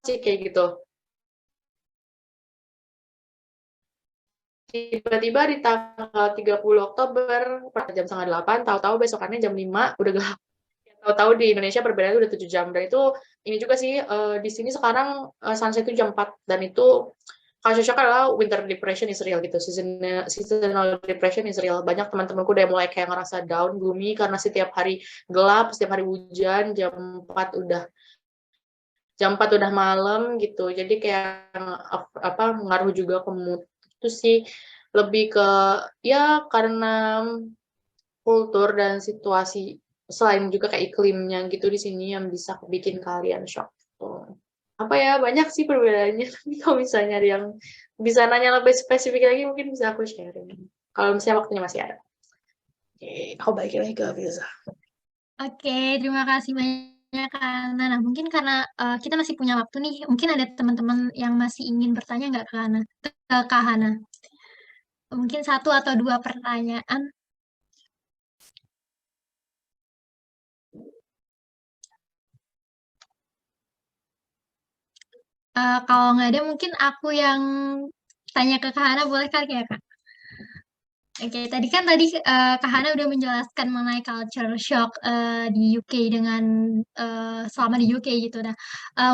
Sih kayak gitu. Tiba-tiba di tanggal 30 Oktober, jam setengah 8, tahu-tahu besokannya jam 5, udah gelap. Tahu-tahu di Indonesia perbedaannya udah 7 jam. Dan itu, ini juga sih, di sini sekarang sunset itu jam 4. Dan itu, kalau cocok adalah winter depression is real gitu. Seasonal depression is real. Banyak teman-temanku udah mulai kayak ngerasa down, gloomy, karena setiap hari gelap, setiap hari hujan, jam 4 udah malam gitu. Jadi kayak apa ngaruh juga ke mood. Itu sih lebih ke ya karena kultur dan situasi selain juga kayak iklimnya gitu di sini yang bisa bikin kalian shock gitu. Apa ya banyak sih perbedaannya. Tapi kalau misalnya ada yang bisa nanya lebih spesifik lagi mungkin bisa aku sharing. Kalau misalnya waktunya masih ada. Oke, aku balik lagi ke Filza. Oke, terima kasih banyak Kana. Nah, mungkin karena kita masih punya waktu nih, mungkin ada teman-teman yang masih ingin bertanya nggak ke Hana? Ke Kak Hana? Mungkin satu atau dua pertanyaan. Kalau nggak ada, mungkin aku yang tanya ke Kak Hana, boleh kali ya, Kak? Oke, Kak Hana udah menjelaskan mengenai culture shock di UK dengan selama di UK gitu. Nah,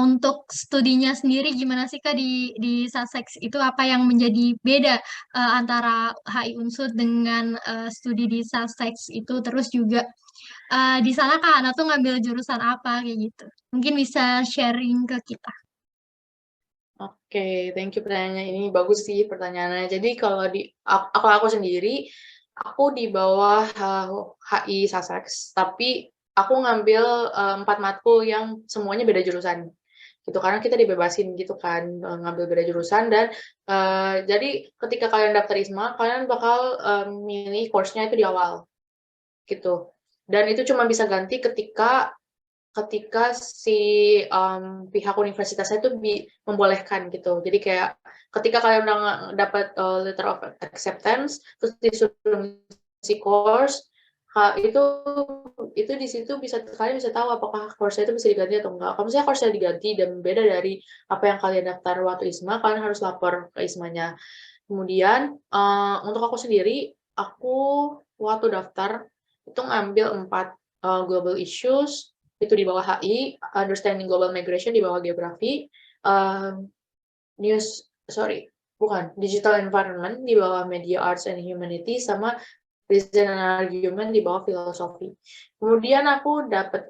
untuk studinya sendiri gimana sih Kak di Sussex itu apa yang menjadi beda antara HI Unsur dengan studi di Sussex itu terus juga di sana Kak Hana tuh ngambil jurusan apa kayak gitu. Mungkin bisa sharing ke kita. Oke, thank you pertanyaannya. Ini bagus sih pertanyaannya. Jadi kalau aku sendiri, aku di bawah HI Sussex, tapi aku ngambil 4 matkul yang semuanya beda jurusan. Gitu karena kita dibebasin gitu kan ngambil beda jurusan dan jadi ketika kalian daftar ISMA, kalian bakal milih course-nya itu di awal gitu. Dan itu cuma bisa ganti ketika si pihak universitasnya itu membolehkan gitu. Jadi kayak ketika kalian udah dapat letter of acceptance, terus disuruh si course, itu di situ kalian bisa tahu apakah course itu bisa diganti atau enggak. Kalau misalnya course diganti dan beda dari apa yang kalian daftar waktu ISMA, kalian harus lapor ke ISMA-nya. Kemudian untuk aku sendiri, aku waktu daftar itu ngambil 4 global issues itu di bawah HI, understanding global migration di bawah geografi, news sorry bukan digital environment di bawah media arts and humanity sama reason and argument di bawah filosofi. Kemudian aku dapat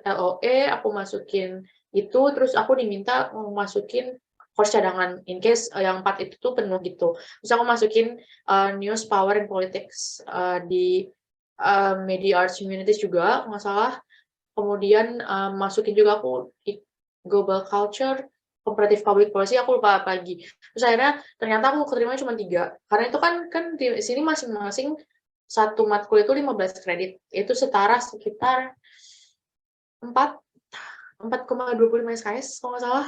LOE, aku masukin itu, terus aku diminta masukin course cadangan in case yang 4 itu tuh penuh gitu. Terus aku masukin news, power, and politics di media arts humanities juga, nggak salah. Kemudian masukin juga aku global culture, comparative public policy, aku lupa apa lagi. Terus akhirnya ternyata aku keterima cuma 3. Karena itu kan di sini masing-masing satu matkul itu 15 kredit. Itu setara sekitar 4 4,25 SKS kalau nggak salah.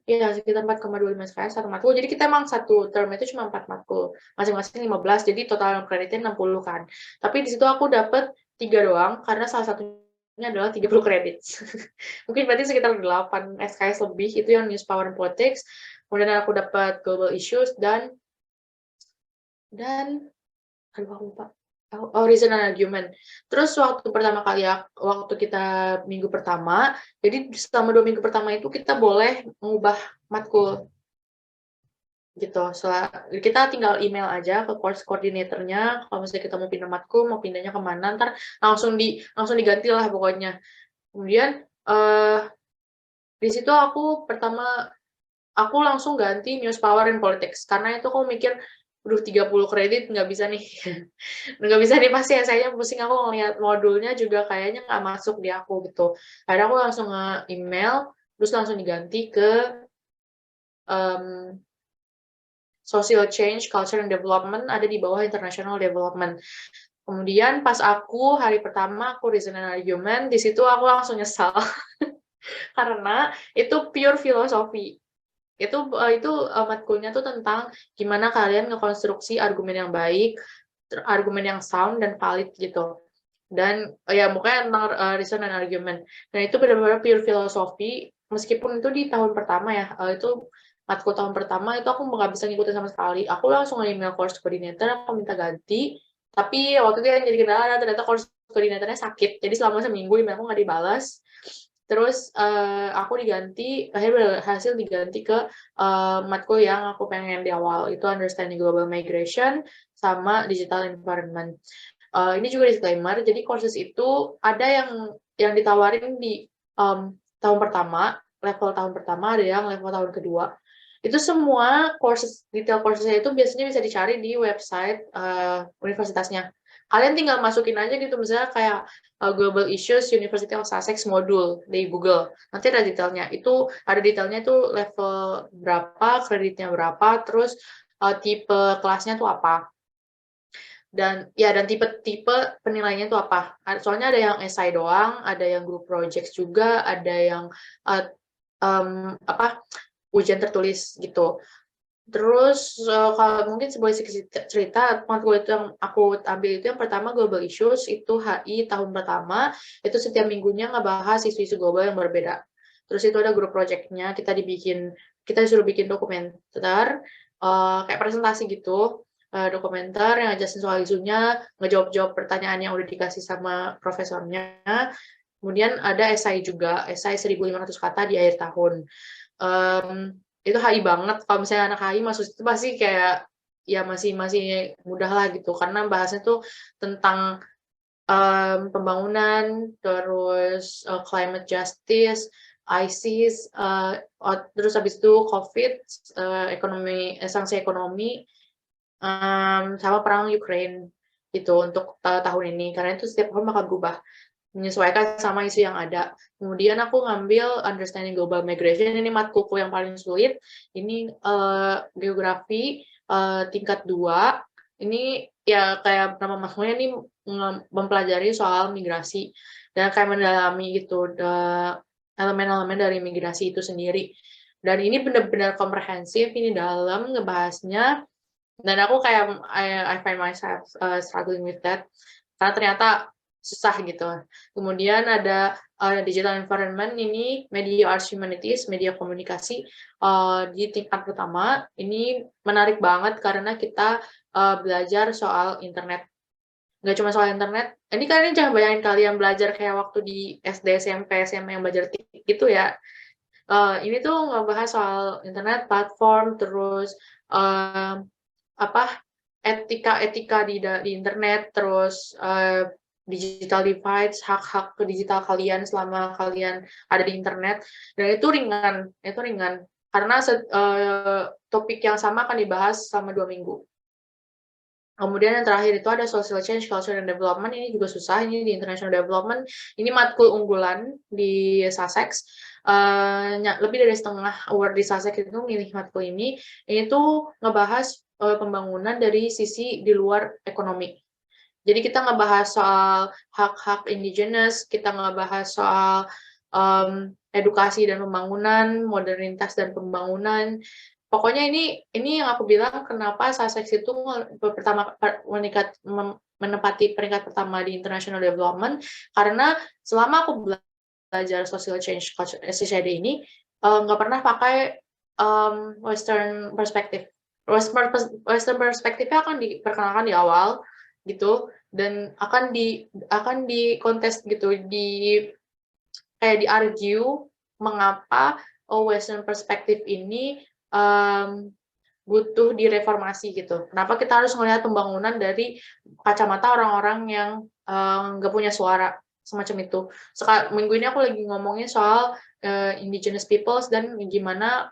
Iya, sekitar 4,25 SKS satu matkul. Jadi kita emang satu term itu cuma 4 matkul. Masing-masing 15, jadi total kreditnya 60 kan. Tapi di situ aku dapat 3 doang, karena salah satunya adalah 30 kredit. Mungkin berarti sekitar 8 SKS lebih, itu yang News, Power, and Politics. Kemudian aku dapat Global Issues, dan aduh aku lupa. Reason and argument. Terus waktu kita minggu pertama, jadi selama 2 minggu pertama itu kita boleh mengubah matkul gitu. Kita tinggal email aja ke course coordinator-nya kalau misalnya kita mau pindah matkul, mau pindahnya kemana, ntar langsung diganti lah pokoknya. Kemudian di situ aku langsung ganti News, Power, and Politics karena itu aku mikir 30 kredit nggak bisa nih. Nggak bisa nih pasti saya pusing, aku ngeliat modulnya juga kayaknya nggak masuk di aku gitu. Akhirnya aku langsung nge-email, terus langsung diganti ke um, Social Change, Culture and Development, ada di bawah International Development. Kemudian pas hari pertama aku Reason and Argument, di situ aku langsung nyesal karena itu pure filosofi. Itu matkulnya tuh tentang gimana kalian ngekonstruksi argumen yang baik, argumen yang sound dan valid gitu. dan ya pokoknya tentang reason and argument. Dan itu benar-benar pure filosofi, meskipun itu di tahun pertama ya, itu matkul tahun pertama itu aku nggak bisa ngikutin sama sekali. Aku langsung email course coordinator, aku minta ganti, tapi waktu itu yang jadi kendala ternyata course koordinatornya sakit, jadi selama seminggu email aku nggak dibalas. Terus aku akhirnya berhasil diganti ke matkul yang aku pengen di awal, itu understanding global migration sama digital environment. Ini juga disclaimer, jadi courses itu ada yang ditawarin di tahun pertama, level tahun pertama, ada yang level tahun kedua. Itu semua detail courses-nya itu biasanya bisa dicari di website universitasnya. Kalian tinggal masukin aja gitu, misalnya kayak Global Issues University of Sussex modul di Google. Nanti ada detailnya. Itu ada detailnya itu level berapa, kreditnya berapa, terus tipe kelasnya tuh apa. Dan tipe-tipe penilaiannya itu apa. Soalnya ada yang essay doang, ada yang group projects juga, ada yang ujian tertulis gitu. Terus kalau mungkin boleh cerita, matkul itu yang aku ambil itu yang pertama Global Issues, itu HI tahun pertama, itu setiap minggunya ngebahas isu-isu global yang berbeda. Terus itu ada grup project-nya, kita disuruh bikin dokumenter, kayak presentasi gitu, dokumenter yang ngejelasin soal isunya, ngejawab-jawab pertanyaan yang udah dikasih sama profesornya. Kemudian ada esai juga, esai 1.500 kata di akhir tahun. Itu HI banget, kalau misalnya anak HI masuk itu pasti kayak ya masih mudah lah gitu, karena bahasnya tuh tentang pembangunan, terus climate justice, ISIS, terus habis itu COVID, sanksi ekonomi, sama perang Ukraine gitu untuk tahun ini, karena itu setiap tahun bakal berubah menyesuaikan sama isu yang ada. Kemudian aku ngambil understanding global migration, ini matkulku yang paling sulit. Ini geografi tingkat 2. Ini ya kayak nama matkulnya ini mempelajari soal migrasi dan kayak mendalami gitu elemen-elemen dari migrasi itu sendiri. Dan ini benar-benar komprehensif, ini dalam ngebahasnya, dan aku kayak I find myself struggling with that karena ternyata susah gitu. Kemudian ada digital environment, ini media arts humanities, media komunikasi di tingkat pertama. Ini menarik banget karena kita belajar soal internet. Nggak cuma soal internet, ini kalian jangan bayangin kalian belajar kayak waktu di SD, SMP, SMA yang belajar TIK gitu ya. Ini tuh ngebahas soal internet, platform, terus etika di internet, terus digital divides, hak-hak ke digital kalian selama kalian ada di internet, dan itu ringan karena topik yang sama akan dibahas selama 2 minggu. Kemudian yang terakhir itu ada social change, culture and development, ini juga susah, ini di international development, ini matkul unggulan di Sussex, lebih dari setengah award di Sussex itu milih matkul ini tuh ngebahas pembangunan dari sisi di luar ekonomi. Jadi kita ngebahas soal hak-hak indigenous, kita ngebahas soal edukasi dan pembangunan, modernitas dan pembangunan. Pokoknya ini yang aku bilang kenapa Sussex itu menempati peringkat pertama di international development, karena selama aku belajar social change society ini nggak pernah pakai Western perspective. Western perspektifnya akan diperkenalkan di awal gitu, dan akan di kontes gitu, kayak di-argue mengapa Western perspektif ini butuh direformasi gitu. Kenapa kita harus melihat pembangunan dari kacamata orang-orang yang nggak punya suara, semacam itu. Minggu ini aku lagi ngomongin soal indigenous peoples dan gimana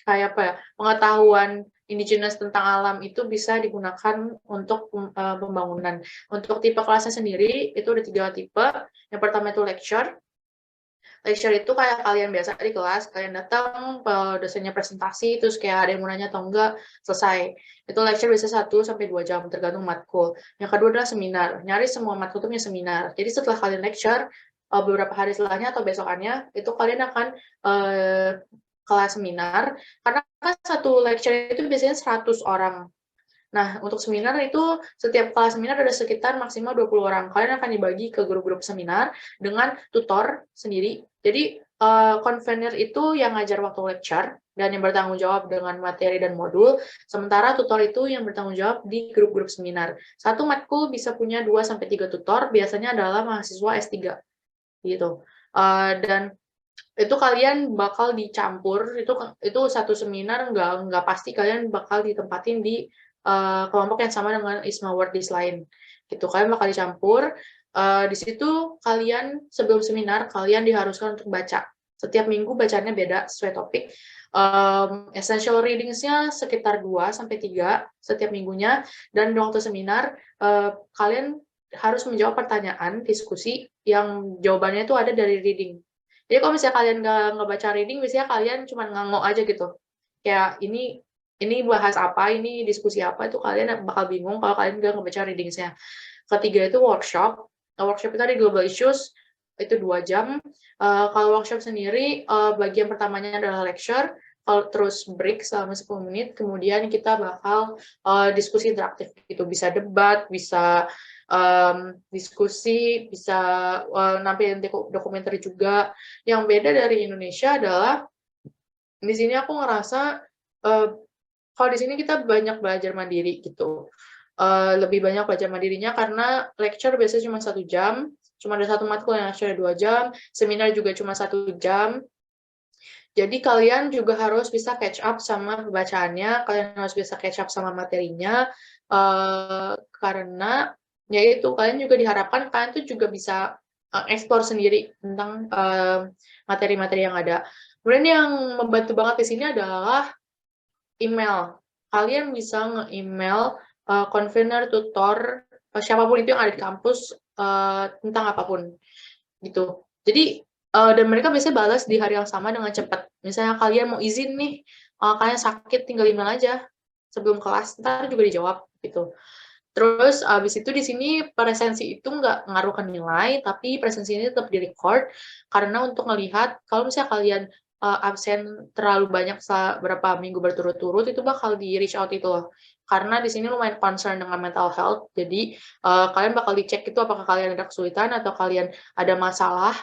kayak pengetahuan indigenous tentang alam itu bisa digunakan untuk pembangunan. Untuk tipe kelasnya sendiri itu ada 3 tipe. Yang pertama itu lecture. Lecture itu kayak kalian biasa di kelas, kalian datang, dosennya presentasi, terus kayak ada yang mau nanya atau enggak, selesai. Itu lecture bisa 1-2 jam, tergantung matkul. Yang kedua adalah seminar. Nyaris semua matkul itu punya seminar. Jadi setelah kalian lecture, beberapa hari setelahnya atau besokannya, itu kalian akan kelas seminar, karena kan satu lecture itu biasanya 100 orang. Nah, untuk seminar itu setiap kelas seminar ada sekitar maksimal 20 orang. Kalian akan dibagi ke grup-grup seminar dengan tutor sendiri. Jadi, convener itu yang ngajar waktu lecture dan yang bertanggung jawab dengan materi dan modul, sementara tutor itu yang bertanggung jawab di grup-grup seminar. Satu matkul bisa punya 2-3 tutor, biasanya adalah mahasiswa S3, gitu. Dan itu kalian bakal dicampur, itu satu seminar nggak pasti kalian bakal ditempatin di kelompok yang sama dengan ISMA World lain gitu. Kalian bakal dicampur. Di situ kalian sebelum seminar kalian diharuskan untuk baca. Setiap minggu bacanya beda sesuai topik. Essential readings-nya sekitar 2-3 setiap minggunya, dan waktu seminar kalian harus menjawab pertanyaan diskusi yang jawabannya itu ada dari reading. Jadi kalau misalnya kalian nggak baca reading, biasanya kalian cuma ngangok aja gitu. Kayak ini bahas apa, ini diskusi apa, itu kalian bakal bingung kalau kalian nggak ngebaca reading-nya. Ketiga itu workshop. Workshop itu ada global issues, itu 2 jam. Kalau workshop sendiri, bagian pertamanya adalah lecture, terus break selama 10 menit, kemudian kita bakal diskusi interaktif gitu. Bisa debat, bisa diskusi, bisa nampilin dokumenter juga. Yang beda dari Indonesia adalah di sini aku ngerasa kalau di sini kita banyak belajar mandiri gitu. Lebih banyak belajar mandirinya karena lecture biasanya cuma 1 jam, cuma ada satu matkul yang lecture 2 jam, seminar juga cuma 1 jam. Jadi kalian juga harus bisa catch up sama pembacaannya, kalian harus bisa catch up sama materinya, karena ya itu kalian juga diharapkan kalian tuh juga bisa explore sendiri tentang materi-materi yang ada. Kemudian yang membantu banget di sini adalah email. Kalian bisa nge-email convener, tutor, siapapun itu yang ada di kampus tentang apapun gitu. Jadi dan mereka biasanya balas di hari yang sama dengan cepat. Misalnya kalian mau izin nih, kalian sakit tinggal email aja sebelum kelas, ntar juga dijawab gitu. Terus abis itu di sini presensi itu nggak ngaruh ke nilai, tapi presensi ini tetap di-record karena untuk melihat kalau misalnya kalian absen terlalu banyak beberapa minggu berturut-turut, itu bakal di-reach out itu loh. Karena di sini lumayan concern dengan mental health, jadi kalian bakal dicek itu apakah kalian ada kesulitan atau kalian ada masalah.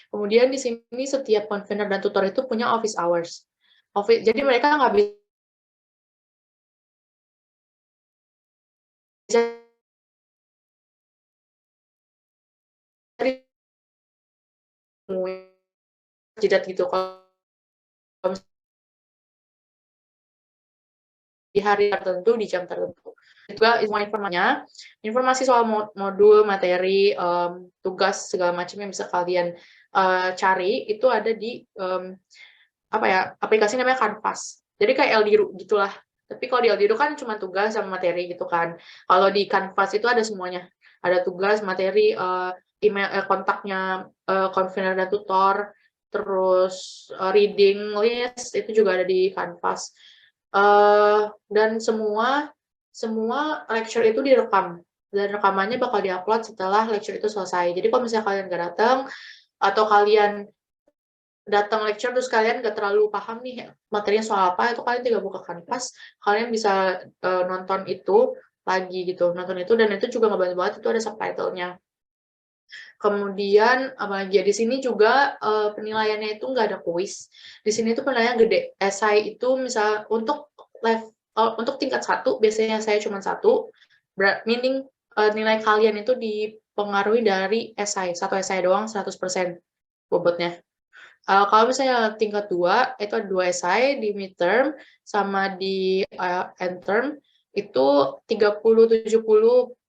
Kemudian di sini setiap convener dan tutor itu punya office hours. Jadi mereka nggak bisa jidat gitu kalau di hari tertentu, di jam tertentu. Itu juga semua informasi soal modul, materi, tugas segala macam yang bisa kalian cari itu ada di apa ya, aplikasi namanya Canvas. Jadi kayak Eldiru gitulah. Tapi kalau di Eldiru kan cuma tugas sama materi gitu kan. Kalau di Canvas itu ada semuanya. Ada tugas, materi, email, kontaknya convener dan tutor, terus reading list itu juga ada di Canvas. Dan semua lecture itu direkam, dan rekamannya bakal diupload setelah lecture itu selesai. Jadi kalau misalnya kalian nggak datang atau kalian datang lecture terus kalian nggak terlalu paham nih materinya soal apa, itu kalian tinggal buka Canvas, kalian bisa nonton itu lagi gitu, nonton itu, dan itu juga ngebantu banget, itu ada subtitlenya. Kemudian apalagi ya, di sini juga penilaiannya itu nggak ada kuis. Di sini tuh penilaian gede. Esai itu misal untuk tingkat 1 biasanya saya cuma 1, meaning nilai kalian itu dipengaruhi dari esai. Satu esai doang 100% bobotnya. Kalau misalnya tingkat 2, itu ada 2 esai di midterm sama di end term, itu 30-70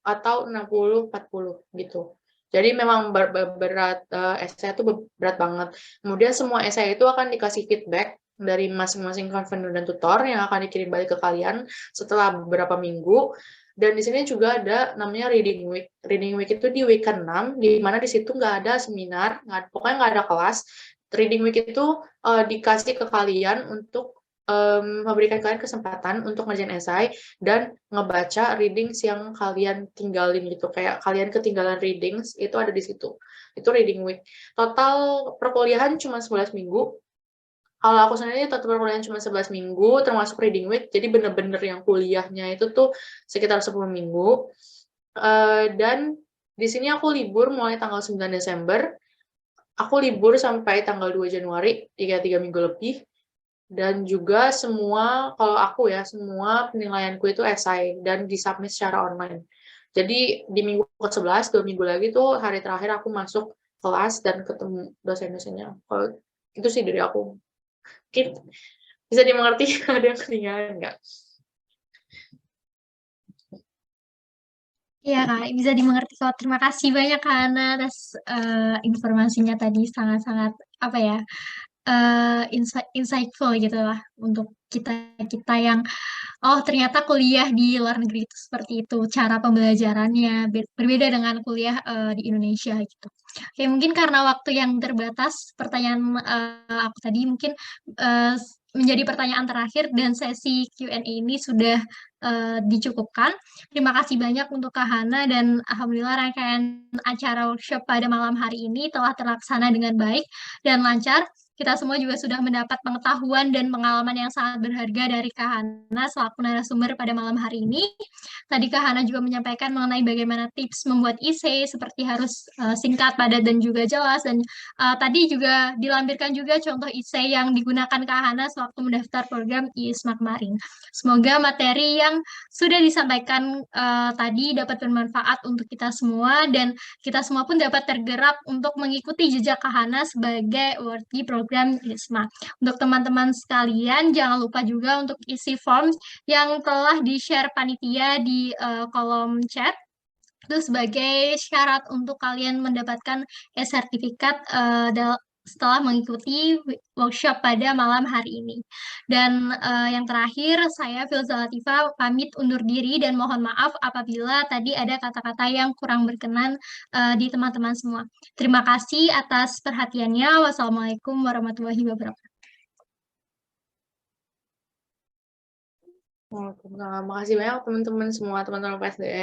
atau 60-40 gitu. Jadi memang berat, esai itu berat banget. Kemudian semua esai itu akan dikasih feedback dari masing-masing convener dan tutor yang akan dikirim balik ke kalian setelah beberapa minggu. Dan di sini juga ada namanya reading week. Reading week itu di week ke-6, di mana di situ nggak ada seminar, pokoknya nggak ada kelas. Reading week itu dikasih ke kalian untuk memberikan kalian kesempatan untuk ngerjain esai dan ngebaca readings yang kalian tinggalin gitu. Kayak kalian ketinggalan readings, itu ada di situ. Itu reading week. Total perkuliahan cuma 11 minggu. Kalau aku sendiri total perkuliahan cuma 11 minggu, termasuk reading week, jadi bener-bener yang kuliahnya itu tuh sekitar 10 minggu. Dan di sini aku libur mulai tanggal 9 Desember, aku libur sampai tanggal 2 Januari, 3 minggu lebih. Dan juga semua, kalau aku ya, semua penilaianku itu esai dan disubmit secara online. Jadi di minggu ke-11, 2 minggu lagi tuh hari terakhir aku masuk kelas dan ketemu dosen-dosennya. Kalau itu sih dari aku. Mungkin bisa dimengerti ada yang ketinggalan nggak? Iya Kak, bisa dimengerti kok. Terima kasih banyak Kak Hana atas informasinya tadi sangat-sangat apa ya insightful gitu lah untuk kita yang oh ternyata kuliah di luar negeri itu seperti itu cara pembelajarannya berbeda dengan kuliah di Indonesia gitu. Oke mungkin karena waktu yang terbatas pertanyaan aku tadi mungkin eh, menjadi pertanyaan terakhir dan sesi Q&A ini sudah dicukupkan. Terima kasih banyak untuk Kak Hana dan alhamdulillah rangkaian acara workshop pada malam hari ini telah terlaksana dengan baik dan lancar. Kita semua juga sudah mendapat pengetahuan dan pengalaman yang sangat berharga dari Kak Hana selaku narasumber pada malam hari ini. Tadi Kak Hana juga menyampaikan mengenai bagaimana tips membuat essay seperti harus singkat, padat, dan juga jelas. Dan tadi juga dilampirkan juga contoh essay yang digunakan Kak Hana sewaktu mendaftar program ISMA kemarin. Semoga materi yang sudah disampaikan tadi dapat bermanfaat untuk kita semua dan kita semua pun dapat tergerak untuk mengikuti jejak Kak Hana sebagai worthy program ISMA. Untuk teman-teman sekalian, jangan lupa juga untuk isi form yang telah di-share panitia di kolom chat. Itu sebagai syarat untuk kalian mendapatkan e-sertifikat setelah mengikuti workshop pada malam hari ini. Dan yang terakhir, saya Filza Latifa pamit undur diri dan mohon maaf apabila tadi ada kata-kata yang kurang berkenan di teman-teman semua. Terima kasih atas perhatiannya. Wassalamualaikum warahmatullahi wabarakatuh. Makasih banyak teman-teman semua, teman-teman PSDM.